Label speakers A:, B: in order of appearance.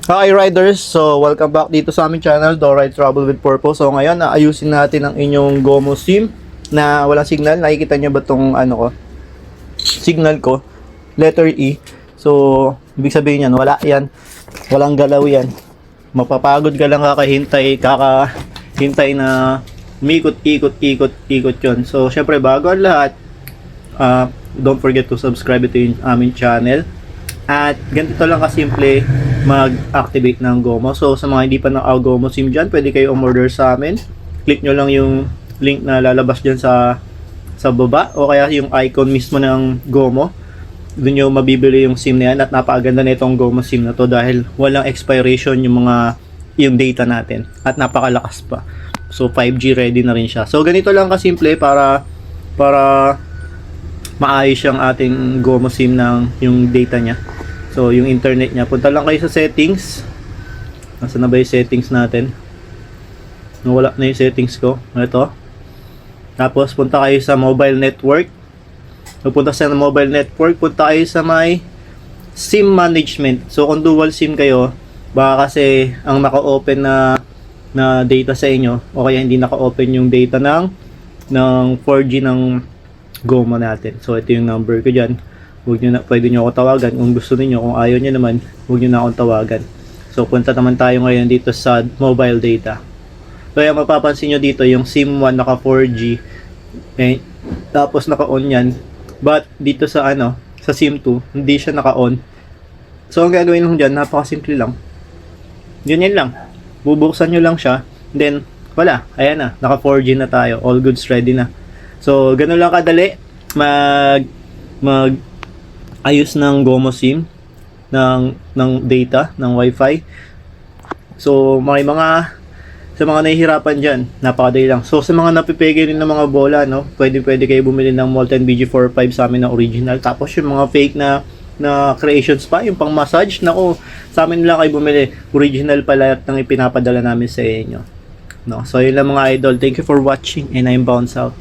A: Hi riders! So welcome back dito sa aming channel, Do Ride Travel with Purpose. So ngayon, naayusin natin ang inyong GOMO SIM na walang signal. Nakikita nyo ba itong signal ko? Letter E. So, ibig sabihin yan, wala yan. Walang galaw yan. Mapapagod ka lang kakahintay na ikot yun. So, syempre bago ang lahat, don't forget to subscribe to yung aming channel. At ganito lang kasimple mag-activate ng GOMO. So sa mga hindi pa naka-GOMO SIM dyan, pwede kayo umorder sa amin. Click nyo lang yung link na lalabas dyan sa baba, o kaya yung icon mismo ng GOMO. Doon nyo mabibili yung SIM na yan. At napakaganda na itong GOMO SIM na to dahil walang expiration yung data natin. At napakalakas pa. So 5G ready na rin siya. So ganito lang kasimple para maayos yung ating GOMO SIM ng yung data niya. So yung internet niya, punta lang kayo sa settings. Nasaan na ba yung settings natin? Nawala na yung settings ko. Ito. Tapos punta kayo sa mobile network. Punta sa mobile network, punta kayo sa may SIM management. So kung dual SIM kayo, baka kasi ang naka-open na data sa inyo, o kaya hindi naka-open yung data ng 4G ng GOMO natin. So ito yung number ko dyan. Pwede nyo ako tawagan kung gusto niyo. Kung ayaw nyo naman, huwag nyo na akong tawagan. So punta naman tayo ngayon dito sa mobile data. Kaya mapapansin nyo dito yung SIM 1 naka 4G, tapos naka on yan, but dito sa SIM 2 hindi siya naka on. So ang gagawin lang dyan, napakasimple lang, ganyan lang, bubuksan nyo lang siya, then wala, ayan na, naka 4G na tayo, all goods ready na. So ganun lang kadali mag ayos ng GOMO SIM ng data ng Wi-Fi. So sa mga nahihirapan dyan, napakadali lang. So sa mga napipigil rin ng mga bola, pwede kayo bumili ng Molten BG45 sa amin na original. Tapos yung mga fake na creations pa, yung pang massage, sa amin lang kayo bumili. Original pala ng ipinapadala namin sa inyo. So yun lang mga idol, thank you for watching and I'm bounce out.